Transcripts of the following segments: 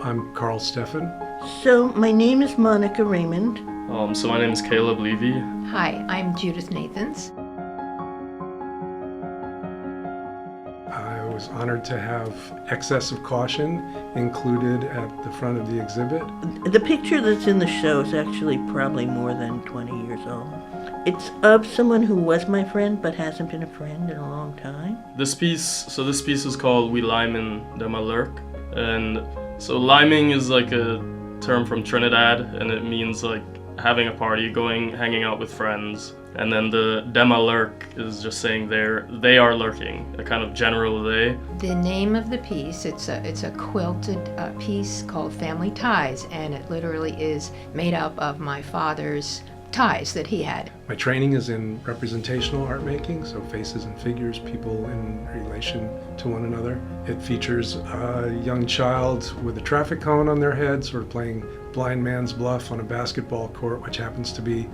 I'm Carl Steffen. So my name is Monica Raymond. So my name is Caleb Levy. Hi, I'm Judith Nathans. I was honored to have Excess of Caution included at the front of the exhibit. The picture that's in the show is actually probably more than 20 years old. It's of someone who was my friend but hasn't been a friend in a long time. This piece is called We Lyman de Malurk. And so liming is like a term from Trinidad, and it means like having a party, hanging out with friends. And then the demalurk is just saying they are lurking, a kind of general they. The name of the piece, it's a quilted piece called Family Ties, and it literally is made up of my father's ties that he had. My training is in representational art making, so faces and figures, people in relation to one another. It features a young child with a traffic cone on their head, sort of playing blind man's bluff on a basketball court, which happens to be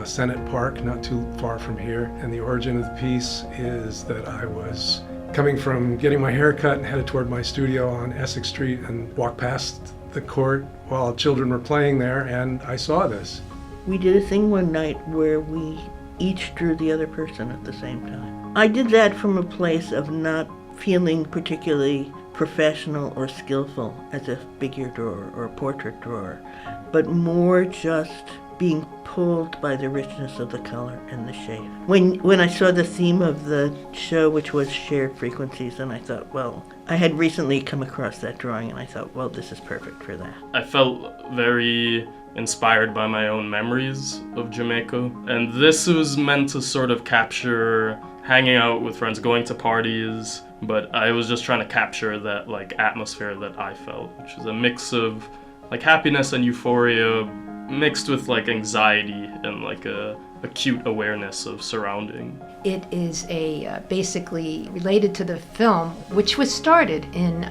Senate Park, not too far from here. And the origin of the piece is that I was coming from getting my hair cut and headed toward my studio on Essex Street and walked past the court while children were playing there, and I saw this. We did a thing one night where we each drew the other person at the same time. I did that from a place of not feeling particularly professional or skillful as a figure drawer or a portrait drawer, but more just being pulled by the richness of the color and the shape. When I saw the theme of the show, which was shared frequencies, and I thought, well, I had recently come across that drawing, and I thought, well, this is perfect for that. I felt very inspired by my own memories of Jamaica, and this was meant to sort of capture hanging out with friends, going to parties, but I was just trying to capture that like atmosphere that I felt, which is a mix of like happiness and euphoria mixed with like anxiety and like a acute awareness of surrounding. It is basically related to the film, which was started in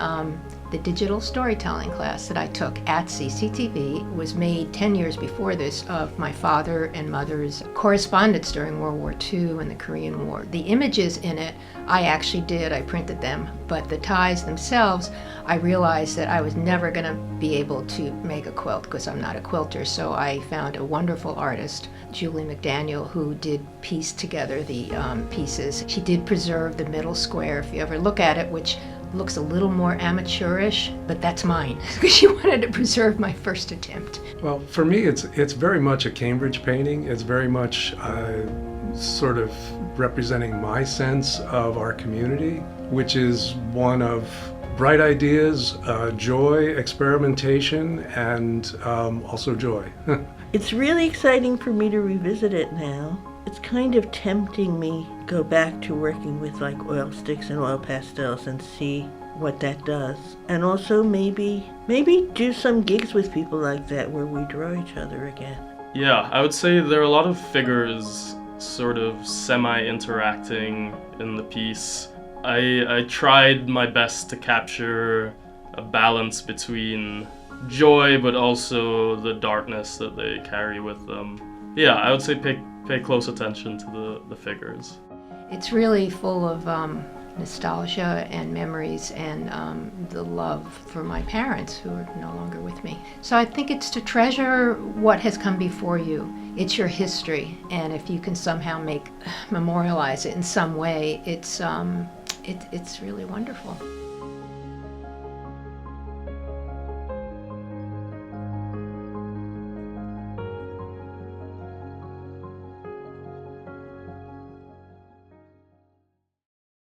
the digital storytelling class that I took at CCTV. It was made 10 years before this, of my father and mother's correspondence during World War II and the Korean War. The images in it, I printed them, but the ties themselves, I realized that I was never going to be able to make a quilt because I'm not a quilter, so I found a wonderful artist, Julie McDaniel, who did piece together the pieces. She did preserve the middle square, if you ever look at it, which looks a little more amateurish, but that's mine, because she wanted to preserve my first attempt. Well, for me, it's very much a Cambridge painting. It's very much sort of representing my sense of our community, which is one of bright ideas, joy, experimentation, and also joy. It's really exciting for me to revisit it now. It's kind of tempting me to go back to working with like oil sticks and oil pastels and see what that does. And also maybe do some gigs with people like that where we draw each other again. Yeah, I would say there are a lot of figures sort of semi-interacting in the piece. I tried my best to capture a balance between joy but also the darkness that they carry with them. Yeah, I would say pay close attention to the figures. It's really full of nostalgia and memories and the love for my parents who are no longer with me. So I think it's to treasure what has come before you. It's your history, and if you can somehow memorialize it in some way, it's really wonderful.